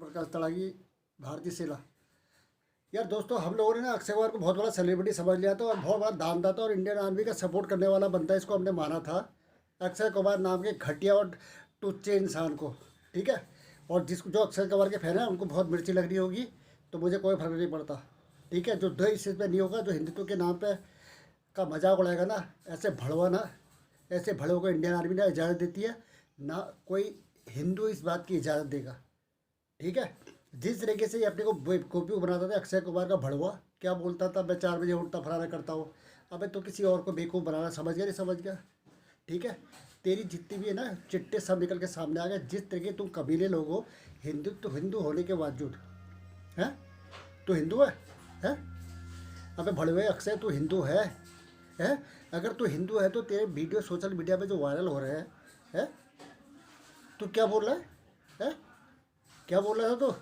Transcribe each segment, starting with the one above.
प्रकाश तड़ागी, भारतीय सेना। यार दोस्तों, हम लोगों ने ना अक्षय कुमार को बहुत बड़ा सेलिब्रिटी समझ लिया था और बहुत बड़ा दानदाता और इंडियन आर्मी का सपोर्ट करने वाला बंदा इसको हमने माना था, अक्षय कुमार नाम के घटिया और टुच्चे इंसान को। ठीक है। और जिसको जो अक्षय कुमार के फैन है उनको बहुत मिर्ची लग रही होगी, तो मुझे कोई फर्क नहीं पड़ता। ठीक है। जो देश पे नहीं होगा, जो हिंदुत्व के नाम पे का मजाक उड़ाएगा ना, ऐसे भड़वा ना, ऐसे भड़वों को इंडियन आर्मी ना इजाज़त देती है, ना कोई हिंदू इस बात की इजाज़त देगा। ठीक है। जिस तरीके से ये अपने को बेवकूफ़ी बनाता था अक्षय कुमार का भड़वा, क्या बोलता था, मैं 4 बजे उठता फलाना करता हूँ। अबे तो किसी और को बेवकूफ़ बनाना समझ गया, नहीं समझ गया। ठीक है। तेरी जितनी भी है ना चिट्टे सब निकल के सामने आ गए। जिस तरीके तुम कबीले लोग हो, हिंदू तो हिंदू होने के बावजूद हैं, तू हिंदू है? अबे भड़वे अक्षय, तू हिंदू है? अगर तू हिंदू है तो तेरे वीडियो सोशल मीडिया पे जो वायरल हो रहे हैं, तू क्या बोल रहा है? क्या बोल रहा था तू?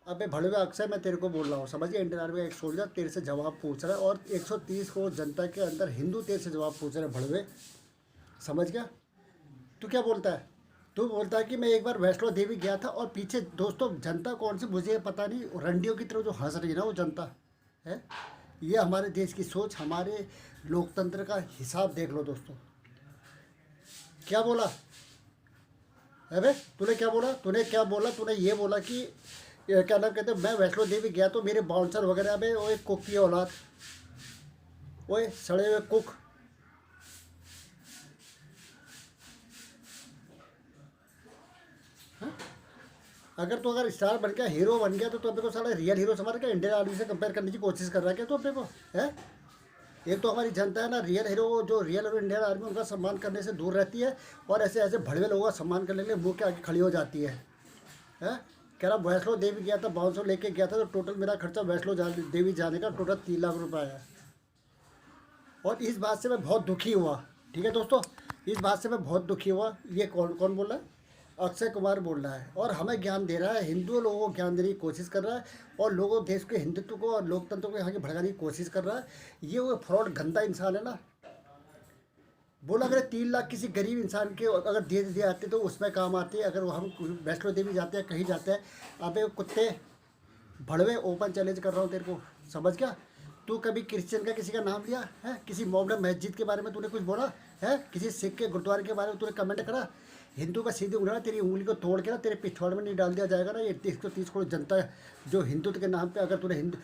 अबे भड़वे अक्षय, मैं तेरे को बोल रहा हूँ, समझ गया। इंडियन आर्मी का एक सोल्जर तेरे से जवाब पूछ रहा है और 130 करोड़ जनता के अंदर हिंदू तेरे से जवाब पूछ रहे हैं भड़वे, समझ गया। तू क्या बोलता है? तू बोलता है कि मैं एक बार वैष्णो देवी गया था, और पीछे दोस्तों जनता कौन सी मुझे पता नहीं, रंडियों की तरफ जो हंस रही है ना वो जनता है। ये हमारे देश की सोच, हमारे लोकतंत्र का हिसाब देख लो दोस्तों। क्या बोला? अबे तूने क्या बोला? तूने ये बोला कि क्या नाम कहते हैं, मैं वैष्णो देवी गया तो मेरे बाउंसर वगैरह में, वो एक कुक की औलाद, वो सड़े हुए कुक। अगर स्टार बन गया, हीरो बन गया, तो अपने को साला रियल हीरो समझ के इंडियन आर्मी से कंपेयर करने की कोशिश कर रहा है क्या तो अपने को है? एक तो हमारी जनता है ना, रियल हीरो जो रियल और इंडियन आर्मी उनका सम्मान करने से दूर रहती है, और ऐसे ऐसे भड़वे लोगों का सम्मान करने के लिए मुँह के आगे खड़ी हो जाती है। कह रहा वैष्णो देवी गया था, 500 लेके गया था, तो टोटल मेरा खर्चा वैष्णो देवी जाने का टोटल 3 लाख रुपये आया। और इस बात से मैं बहुत दुखी हुआ। ठीक है दोस्तों, इस बात से मैं बहुत दुखी हुआ। ये कौन कौन बोल रहा है? अक्षय कुमार बोल रहा है, और हमें ज्ञान दे रहा है, हिंदू लोगों को ज्ञान देने की कोशिश कर रहा है, और लोगों देश के हिंदुत्व को और लोकतंत्र को यहाँ के भड़काने की कोशिश कर रहा है। ये वो फ्रॉड गंदा इंसान है ना। बोला अगर 3 लाख किसी गरीब इंसान के अगर दे दिए जाते तो उसमें काम आते। अगर हम वैष्णो देवी जाते हैं, कहीं जाते हैं, अबे कुत्ते भड़वे, ओपन चैलेंज कर रहा हूँ तेरे को, समझ गया। तू कभी क्रिश्चियन का किसी का नाम लिया है? किसी मोहम्मद मस्जिद के बारे में तूने कुछ बोला है? किसी सिख के गुरुद्वारे के बारे में तूने कमेंट करा? हिंदू का सीधी उंगली, तेरी उंगली को तोड़ के ना तेरे पिछवाड़े में नहीं डाल दिया जाएगा ना। ये 130 करोड़ जनता है जो हिंदुत्व के नाम पे, अगर तूने हिंदू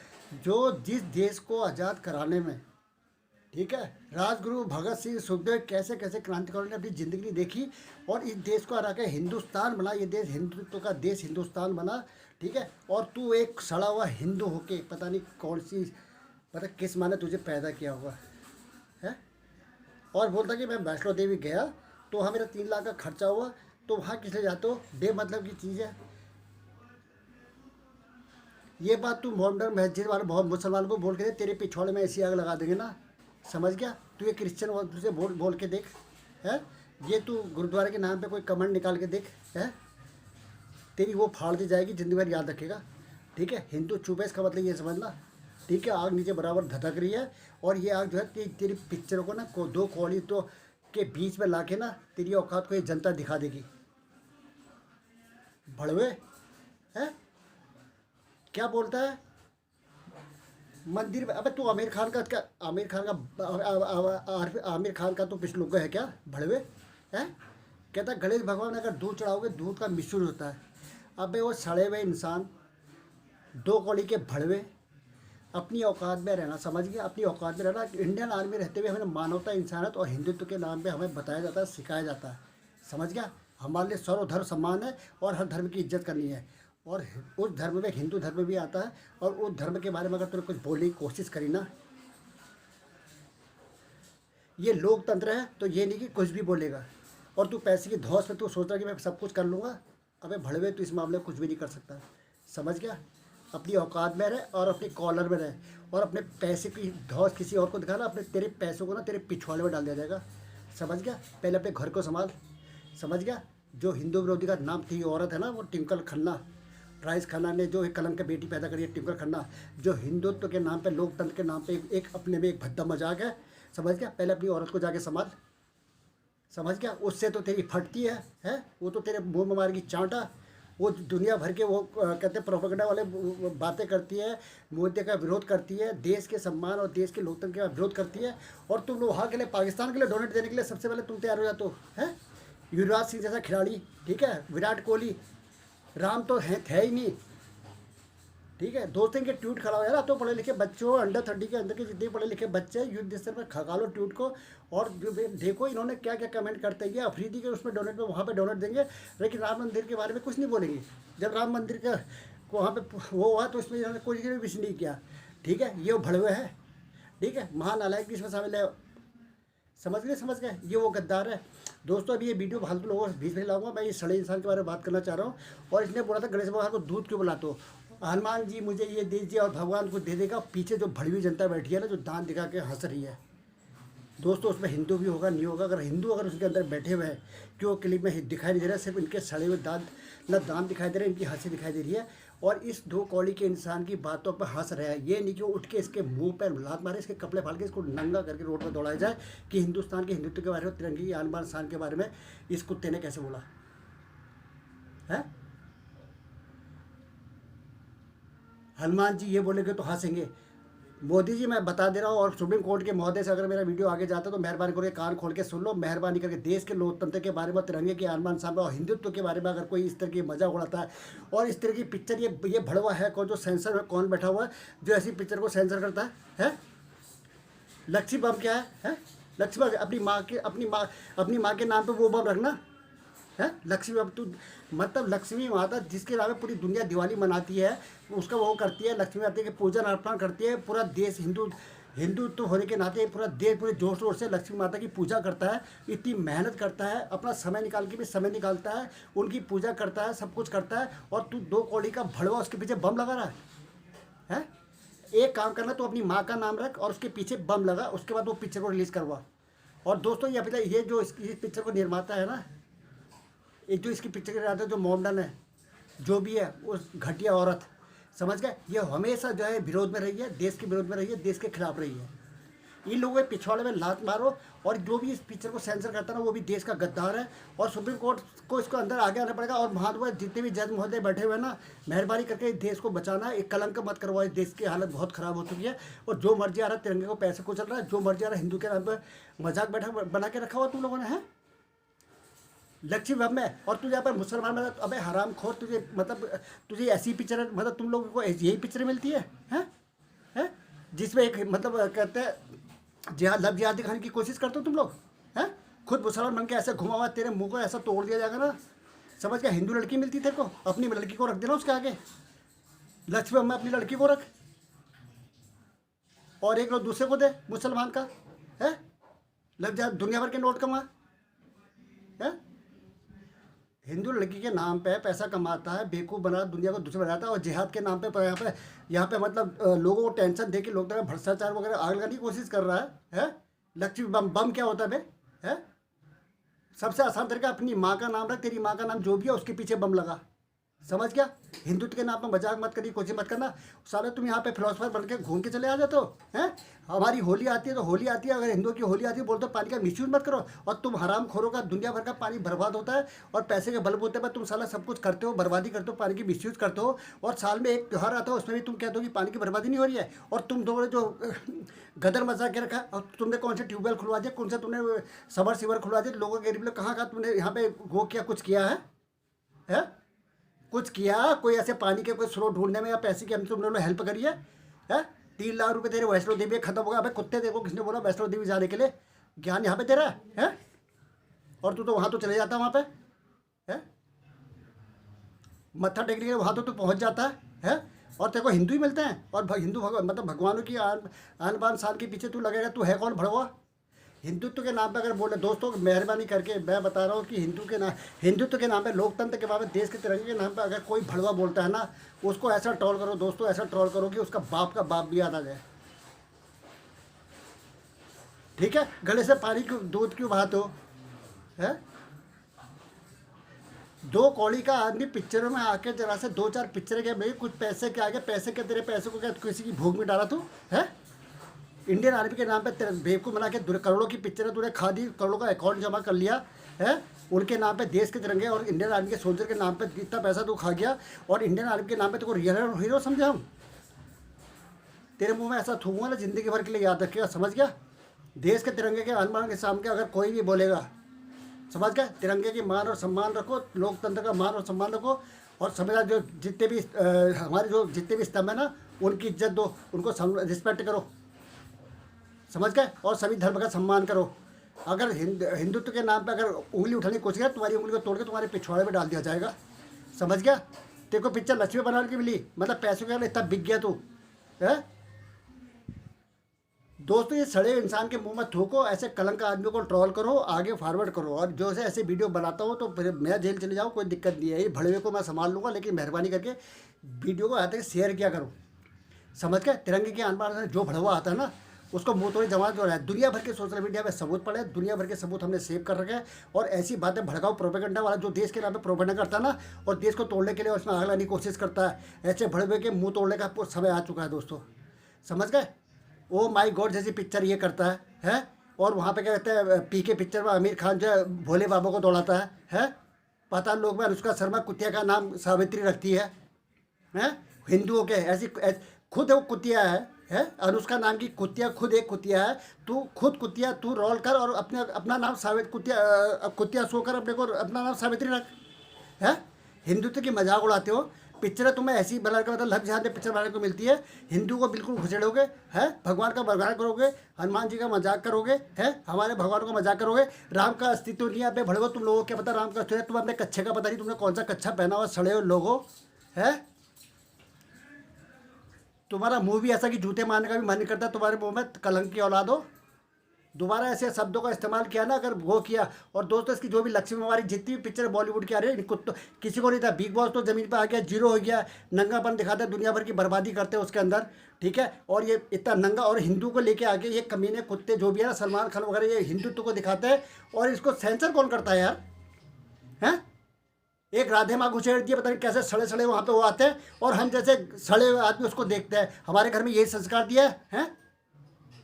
जो जिस देश को आज़ाद कराने में, ठीक है, राजगुरु भगत सिंह, सुखदेव, कैसे कैसे क्रांतिकारियों ने अपनी ज़िंदगी नहीं देखी, और इस देश को हरा के हिंदुस्तान बना। ये देश हिंदुत्व का देश हिंदुस्तान बना। ठीक है। और तू एक सड़ा हुआ हिंदू होके पता नहीं कौन सी, पता किस माँ ने तुझे पैदा किया हुआ है, और बोलता कि मैं वैष्णो देवी गया तो वहाँ मेरा 3 लाख का खर्चा हुआ, तो वहाँ किस लिए जाते हो? बेमतलब की चीज़ है ये बात। तू मोहम्मद मस्जिद वाले बहुत मुसलमान को बोल के दे, तेरे पिछवाड़े में ऐसी आग लगा देंगे ना, समझ गया। तू ये क्रिश्चियन तुझे बोल के देख है, ये तू गुरुद्वारे के नाम पे कोई कमेंट निकाल के देख है, तेरी वो फाड़ दी जाएगी, जिंदगी भर याद रखेगा। ठीक है। हिंदू चुप है, इसका मतलब ये समझना। ठीक है। आग नीचे बराबर धधक रही है, और ये आग जो है तेरी पिक्चरों को ना 2 कौड़ी तो के बीच में ला के ना तेरी औकात को ये जनता दिखा देगी। भड़वे है, क्या बोलता है मंदिर में? अबे तू आमिर खान का क्या, आमिर खान का तो पिछलू है क्या भड़वे है? कहता है गणेश भगवान अगर दूध चढ़ाओगे दूध का मिसयूज होता है। अबे वो सड़े हुए इंसान, 2 कौड़ी के भड़वे, अपनी औकात में रहना, समझ गया। अपनी औकात में रहना। इंडियन आर्मी रहते हुए हमें मानवता, इंसानियत और हिंदुत्व के नाम पे हमें बताया जाता है, सिखाया जाता है, समझ गया। हमारे लिए सर्वधर्म सम्मान है, और हर धर्म की इज्जत करनी है, और उस धर्म में हिंदू धर्म भी आता है। और उस धर्म के बारे में अगर तूने कुछ बोलने की कोशिश करी ना, ये लोकतंत्र है, तो ये नहीं कि कुछ भी बोलेगा। और तू पैसे की धौस में तू सोच रहा कि मैं सब कुछ कर लूँगा। अबे भड़वे, तू इस मामले में कुछ भी नहीं कर सकता, समझ गया। अपनी औकात में रहे, और अपने कॉलर में रहे, और अपने पैसे की धौस किसी और को दिखाना, अपने तेरे पैसों को ना तेरे पिछवाड़े में डाल दिया जाएगा, समझ गया। पहले अपने घर को संभाल, समझ गया। जो हिंदू विरोधी का नाम थी औरत है ना, वो ट्विंकल खन्ना, राइस खन्ना ने जो एक कलंक बेटी पैदा करी है, ट्विंकल खन्ना, जो हिंदुत्व के नाम पे, लोकतंत्र के नाम पे एक अपने में एक भद्दा मजाक है, समझ गया। पहले अपनी औरत को जाके संभाल, समझ गया। उससे तो तेरी फटती है वो तो तेरे मुंह में मारेगी चांटा, वो दुनिया भर के वो कहते हैं प्रोपेगेंडा वाले बातें करती है, मोदी का विरोध करती है, देश के सम्मान और देश के लोकतंत्र का विरोध करती है। और तुम लोग वहाँ के लिए, पाकिस्तान के लिए डोनेट देने के लिए सबसे पहले तुम तैयार हो जाते हो, हैं? युवराज सिंह जैसा खिलाड़ी, ठीक है, विराट कोहली, राम तो है ही नहीं, ठीक है। दोस्तों के ट्वीट खड़ा हो यार, तो पढ़े लिखे बच्चों, अंडर 30 के अंदर के जितने पढ़े लिखे बच्चे युद्ध स्तर पर खगा लो ट्वीट को। और जो देखो इन्होंने क्या क्या कमेंट करते हैं, अफरीदी के उसमें डोनेट में वहाँ पे डोनेट देंगे, लेकिन राम मंदिर के बारे में कुछ नहीं बोलेंगे। जब राम मंदिर का वहाँ पे वो हुआ तो उसमें इन्होंने कोई भी विश नहीं किया, ठीक है। ये भड़वे है, ठीक है, महानालायक भी इसमें शामिल है, समझ गए, ये वो गद्दार है। दोस्तों अभी ये वीडियो फालतू लोगों के बीच में लाऊंगा, मैं ये सड़े इंसान के बारे में बात करना चाह रहा हूँ। और इसने बोला था गणेश भगवान को दूध क्यों बुलाते हो, हनुमान जी मुझे ये दीजिए और भगवान को दे देगा। पीछे जो भड़वी जनता बैठी है ना, जो दांत दिखा के हंस रही है, दोस्तों उसमें हिंदू भी होगा नहीं होगा, अगर हिंदू अगर उसके अंदर बैठे हुए हैं, क्यों क्लिप में दिखाई नहीं दे रहा है, सिर्फ इनके सड़े हुए दांत, ना दांत दिखाई दे रहे हैं, इनकी हंसी दिखाई दे रही है। और इस 2 कौड़ी के इंसान की बातों पर हंस रहा है। ये नहीं कि वो उठ के इसके मुंह पर लात मारे, इसके कपड़े फाड़ के इसको नंगा करके रोड पर दौड़ाया जाए कि हिंदुस्तान के हिंदुत्व के बारे में, तिरंगे की आन बान शान के बारे में इस कुत्ते ने कैसे बोला है। हनुमान जी ये बोलेंगे तो हंसेंगे। मोदी जी मैं बता दे रहा हूँ, और सुप्रीम कोर्ट के महोदय से अगर मेरा वीडियो आगे जाता है तो मेहरबानी करके कान खोल के सुन लो, मेहरबानी करके देश के लोकतंत्र के बारे में, तिरंगे के आन शान और हिंदुत्व के बारे में अगर कोई इस तरह की मजाक उड़ाता है और इस तरह की पिक्चर, ये भड़वा है कौन, जो सेंसर में कौन बैठा हुआ है जो ऐसी पिक्चर को सेंसर करता है? लक्ष्मी बम क्या है? लक्ष्मी बम अपनी माँ के नाम पर वो बम रखना है। लक्ष्मी अब तू मतलब लक्ष्मी माता जिसके नाम पे पूरी दुनिया दिवाली मनाती है, उसका वो करती है, लक्ष्मी माता की पूजन अर्पण करती है। पूरा देश हिंदुत्व होने के नाते पूरा देश पूरे जोर शोर से लक्ष्मी माता की पूजा करता है, इतनी मेहनत करता है, अपना समय निकाल के भी समय निकालता है, उनकी पूजा करता है, सब कुछ करता है। और तू 2 कौड़ी का भड़वा उसके पीछे बम लगा रहा है? एक काम करना, तो अपनी माँ का नाम रख और उसके पीछे बम लगा, उसके बाद वो पिक्चर को रिलीज़ करवा। और दोस्तों ये जो इस पिक्चर को निर्माता है ना, एक जो इसकी पिक्चर के रहता है, जो मॉडर्न है, जो भी है, उस घटिया औरत, समझ गए, ये हमेशा जो है विरोध में रही है, देश के विरोध में रही है, देश के खिलाफ रही है। इन लोगों के पिछवाड़े में लात मारो। और जो भी इस पिक्चर को सेंसर करता है ना, वो भी देश का गद्दार है। और सुप्रीम कोर्ट को इसको अंदर आगे आना पड़ेगा। और महात्मा जितने भी जज महोदय बैठे हुए हैं ना, मेहरबानी करके इस देश को बचाना, एक कलंक मत करवाओ। इस देश की हालत बहुत ख़राब हो चुकी है। और जो मर्जी आ रहा है तिरंगे को पैसे को चल रहा है, जो मर्जी आ रहा है हिंदू के नाम पर मजाक बना के रखा हुआ तुम लोगों ने है लक्ष्मी बम में। और तुझे यहाँ पर मुसलमान में, अबे हराम खोर, तुझे मतलब तुझे ऐसी पिक्चर, मतलब तुम लोगों को यही पिक्चर मिलती है जिसमें एक मतलब कहते हैं जिहाद, लव जिहाद दिखाने की कोशिश करते हो तुम लोग हैं। खुद मुसलमान बन के ऐसे घुमा हुआ, तेरे मुंह को ऐसा तोड़ दिया जाएगा ना, समझ गया। हिंदू लड़की मिलती तेरे को, अपनी लड़की को रख देना उसके आगे, लक्ष्मी बम में अपनी लड़की को रख, और एक लोग दूसरे को दे मुसलमान का है। लग जा दुनिया भर के नोट कमा है। हिंदू लड़की के नाम पे पैसा कमाता है, बेवकूफ़ बना दुनिया को दूसरे बनाता है। और जिहाद के नाम पे यहाँ पे मतलब लोगों को टेंशन दे के लोग भ्रष्टाचार वगैरह आग लगाने की कोशिश कर रहा है। लक्ष्मी बम क्या होता है बे? सबसे आसान तरीका, अपनी माँ का नाम रख, तेरी माँ का नाम जो भी है उसके पीछे बम लगा, समझ गया। हिंदुत्व के नाम पर मजाक मत करनी, कोशिश मत करना। साले तुम यहाँ पे फिलोसफर बन के घूम के चले आ जाते हो हैं। हमारी होली आती है तो होली आती है, अगर हिंदुओं की होली आती है बोलते हो पानी का मिसयूज मत करो। और तुम हराम खोरों का दुनिया भर का पानी बर्बाद होता है, और पैसे के बलबूते पर तुम साला सब कुछ करते हो, बर्बादी करते हो, पानी की मिसयूज करते हो। और साल में एक त्यौहार आता है, उसमें भी तुम कहते हो कि पानी की बर्बादी नहीं हो रही है। और तुम दोनों जो गदर मचा के रखा, और तुमने कौन से ट्यूबवेल खुलवा दिया, कौन सा तुमने समर सीवर खुलवा दिया, लोगों के गरीब लोग कहाँ तुमने यहाँ पे वो किया, कुछ किया है? कुछ किया कोई ऐसे पानी के कोई स्रोत ढूंढने में या पैसे की हम तुम लोगों ने हेल्प करी है? 3 लाख रुपए तेरे वैष्णो देवी खत्म होगा। अबे कुत्ते, देखो किसने बोला वैष्णो देवी जाने के लिए? ज्ञान यहाँ पे तेरा है? और तू तो वहाँ तो चले जाता वहाँ पे है, मत्था टेकने के लिए वहाँ तो तू पहुँच जाता है। और तेरे को हिंदू ही मिलते हैं, और हिंदू मतलब भगवानों की आन बान शान के पीछे तू लगेगा। तू है कौन भड़वा? हिंदुत्व के नाम पे अगर बोले, दोस्तों मेहरबानी करके मैं बता रहा हूँ कि हिंदुत्व के नाम पे, लोकतंत्र के बारे में, देश के तिरंगे के नाम पे अगर कोई भड़वा बोलता है ना, उसको ऐसा ट्रोल करो दोस्तों, ऐसा ट्रोल करो कि उसका बाप का बाप भी याद आ जाए, ठीक है। गले से पानी क्यों, दूध क्यों बहाते हो है? 2 कौड़ी का आदमी पिक्चरों में आके जरा से 2-4 पिक्चर के भाई कुछ पैसे के आगे, पैसे के तेरे पैसे को क्या किसी की भूख में डाला तू है? इंडियन आर्मी के नाम पे तेरे बेवकूफ़ बना के करोड़ों की पिक्चरें तूने खा दी, करोड़ों का अकाउंट जमा कर लिया है। उनके नाम पे देश के तिरंगे और इंडियन आर्मी के सोल्जर के नाम पे इतना पैसा तू खा गया, और इंडियन आर्मी के नाम पे तो रियल हीरो समझे हम। तेरे मुंह में ऐसा थूकूंगा ना जिंदगी भर के लिए याद रखिएगा, समझ गया। देश के तिरंगे के आन बान के सामने अगर कोई भी बोलेगा, समझ गए, तिरंगे की मान और सम्मान रखो, लोकतंत्र का मान और सम्मान रखो, और समझा जो जितने भी हमारे जो जितने भी स्तंभ है ना उनकी इज्जत दो, उनको रिस्पेक्ट करो, समझ गए, और सभी धर्म का सम्मान करो। अगर हिंदुत्व के नाम पे अगर उंगली उठाने की कोशिश करे, तुम्हारी उंगली को तोड़ के तुम्हारे पिछवाड़े में डाल दिया जाएगा, समझ गया। तेरे को पिक्चर लक्ष्मी बनाने की मिली, मतलब पैसों के लिए इतना बिक गया तू है। दोस्तों, ये सड़े इंसान के मुंह में थूको, ऐसे कलंक आदमी को ट्रोल करो, आगे फॉरवर्ड करो, और जो से ऐसे वीडियो बनाता हूँ तो फिर मैं जेल चले जाऊँ, कोई दिक्कत नहीं है, ये भड़वे को मैं संभाल लूँगा, लेकिन मेहरबानी करके वीडियो को आते शेयर किया करो, समझ गए। तिरंगे के आन बान जो भड़वा आता है ना उसको मुँह तोड़ी जमात जो है। दुनिया भर के सोशल मीडिया में सबूत पड़े, दुनिया भर के सबूत हमने सेव कर रखे हैं, और ऐसी बातें भड़काऊ प्रोपेगेंडा वाला जो देश के नाम पे प्रोपेगेंडा करता है ना, और देश को तोड़ने के लिए उसमें आग लगाने की कोशिश करता है, ऐसे भड़वे के मुँह तोड़ने का समय आ चुका है दोस्तों, समझ गए। ओ माई गॉड जैसी पिक्चर ये करता है। और वहाँ पे क्या कहते हैं, पीके पिक्चर में आमिर खान जो है भोले बाबा को दौड़ाता है। पता लोग में अनुष्का शर्मा कुतिया का नाम सावित्री रखती है। हिंदुओं के ऐसी खुद वो कुतिया है अनुष्का नाम की कुतिया, खुद एक कुतिया है। तू खुद कुतिया, तू रोल कर और अपना नाम कुतिया सो कर अपने को अपना नाम सावित्री रख है। हिंदुत्व की मजाक उड़ाते हो। पिक्चर तुम्हें ऐसी बना कर मतलब लग जाते पिक्चर बनाने को मिलती है। हिंदू को बिल्कुल घुसेड़ोगे है, भगवान का बरगड़ा करोगे, हनुमान जी का मजाक करोगे है, हमारे भगवान का मजाक करोगे। राम का अस्तित्व नहीं है पे भड़को तुम लोगों को क्या पता राम का अस्तित्व है। तुम अपने कच्छे का पता नहीं, तुमने कौन सा कच्छा पहना हुआ सड़े हो लोगों है। तुम्हारा मुंह भी ऐसा कि जूते मारने का भी मन नहीं करता, तुम्हारे मुंह में कलंक की औलाद हो। दोबारा ऐसे शब्दों का इस्तेमाल किया ना अगर वो किया। और दोस्तों इसकी जो भी लक्ष्मी हमारी जितनी भी पिक्चर बॉलीवुड की आ रही है इनको तो किसी को नहीं था। बिग बॉस तो ज़मीन पर आ गया, जीरो हो गया, नंगापन दिखाते हैं, दुनिया भर की बर्बादी करते हैं उसके अंदर, ठीक है। और ये इतना नंगा और हिंदू को लेके आके ये कमीने कुत्ते जो भी है ना सलमान खान वगैरह ये हिंदुत्व को दिखाते हैं। और इसको सेंसर कौन करता है यार हैं। एक राधे माँ घुसेड़ दिए, पता नहीं कैसे सड़े सड़े वहाँ पे वो आते हैं और हम जैसे सड़े हुए आदमी उसको देखते हैं। हमारे घर में यही संस्कार दिया है,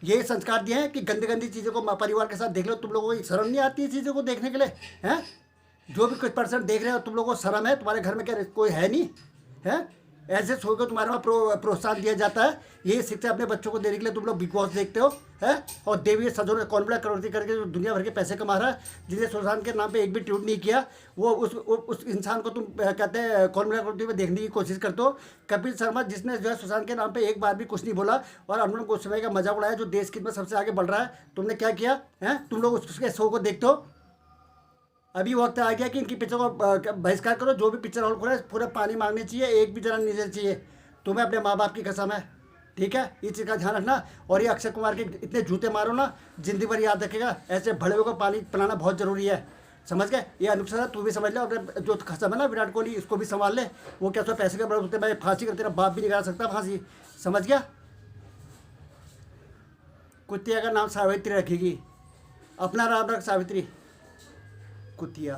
ये संस्कार दिए हैं कि गंदी गंदी चीज़ों को परिवार के साथ देख लो। तुम लोगों को शर्म नहीं आती है चीज़ों को देखने के लिए हैं। जो भी कुछ परसेंट देख रहे हो तुम लोगों को शर्म है? तुम्हारे घर में क्या कोई है नहीं है? ऐसे शो को तुम्हारे वहाँ प्रोत्साहन दिया जाता है। यही शिक्षा अपने बच्चों को देने के लिए तुम लोग बिग बॉस देखते हो है। और देवी सजों ने कॉन्फ्लिक्ट करोड़ती करके जो दुनिया भर के पैसे कमा रहा है, जिसने सुशांत के नाम पे एक भी ट्वीट नहीं किया, वो उस इंसान को तुम कहते हैं कॉन्फ्लिक्ट करोड़ती में देखने की कोशिश करते हो। कपिल शर्मा जिसने जो है सुशांत के नाम पे एक बार भी कुछ नहीं बोला और अनुपम गोस्वामी का मजाक उड़ाया, जो देश की में सबसे आगे बढ़ रहा है, तुमने क्या किया है? तुम लोग उसके शो को देखते हो। अभी वक्त आ गया कि इनकी पिक्चर को बहिष्कार करो। जो भी पिक्चर हॉल खुला है पूरा पानी मांगने चाहिए, एक भी जरा नहीं देना चाहिए। तुम्हें अपने माँ बाप की कसम है, ठीक है, इस चीज़ का ध्यान रखना। और ये अक्षय कुमार के इतने जूते मारो ना जिंदगी भर याद रखेगा। ऐसे भड़वे को पानी पिलाना बहुत ज़रूरी है, समझ गए। ये अनुष्का तू भी समझ ले, अपने जो कसम है ना विराट कोहली इसको भी संभाल ले। वो क्या सो पैसे के बड़े होते, मैं फांसी कर तेरा बाप भी नहीं करा सकता फांसी, समझ गया। कुतिया का नाम सावित्री रखेगी, अपना नाम रख सावित्री कुतिया।